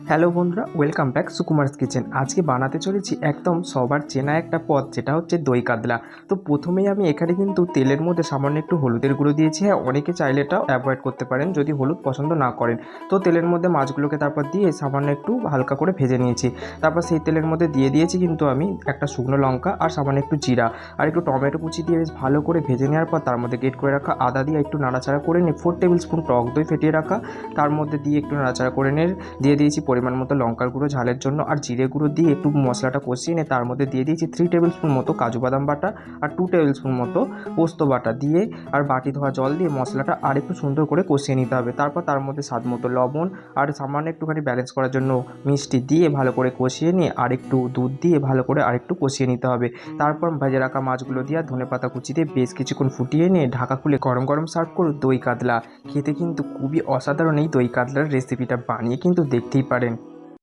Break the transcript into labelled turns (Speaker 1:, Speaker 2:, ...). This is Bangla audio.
Speaker 1: হ্যালো বন্ধুরা, ওয়েলকাম ব্যাক সুকুমারস কিচেন। আজকে বানাতে চলেছি একদম সবার চেনা একটা পদ, যেটা হচ্ছে দই কাতলা। তো প্রথমেই আমি এখানে কিন্তু তেলের মধ্যে সামান্য একটু হলুদের গুঁড়ো দিয়েছি। হ্যাঁ, অনেকে চাইলে এটাও অ্যাভয়েড করতে পারেন যদি হলুদ পছন্দ না করেন। তো তেলের মধ্যে মাছগুলোকে তারপর দিয়ে সামান্য একটু হালকা করে ভেজে নিয়েছি। তারপর সেই তেলের মধ্যে দিয়ে দিয়েছি কিন্তু আমি একটা শুকনো লঙ্কা আর সামান্য একটু জিরা আর একটু টমেটো কুচি দিয়ে বেশ ভালো করে ভেজে নেওয়ার পর তার মধ্যে গ্রেট করে রাখা আদা দিয়ে একটু নাড়াচাড়া করে নিয়ে 4 টেবিল স্পুন টক দই ফেটিয়ে রাখা তার মধ্যে দিয়ে একটু নাড়াচাড়া করে নিয়ে দিয়ে দিয়েছি পরিমাণ মতো লঙ্কার গুঁড়ো ঝালের জন্য আর জিরে গুঁড়ো দিয়ে একটু মশলাটা কষিয়ে নিয়ে তার মধ্যে দিয়ে দিয়েছি 3 টেবিল স্পুন মতো কাজু বাদাম বাটা আর 2 টেবিল স্পুন মতো পোস্ত বাটা দিয়ে আর বাটি ধোয়া জল দিয়ে মশলাটা আর একটু সুন্দর করে কষিয়ে নিতে হবে। তারপর তার মধ্যে স্বাদ মতো লবণ আর সামান্য একটুখানি ব্যালেন্স করার জন্য মিষ্টি দিয়ে ভালো করে কষিয়ে নিয়ে আর একটু দুধ দিয়ে ভালো করে আর একটু কষিয়ে নিতে হবে। তারপর ভেজে রাখা মাছগুলো দিয়ে আর ধনেপাতা কুচি দিয়ে বেশ কিছুক্ষণ ফুটিয়ে নিয়ে ঢাকা খুলে গরম গরম সার্ভ করুন দই কাতলা। খেতে কিন্তু খুবই অসাধারণ এই দই কাতলার রেসিপিটা, বানিয়ে কিন্তু দেখতেই পারেন।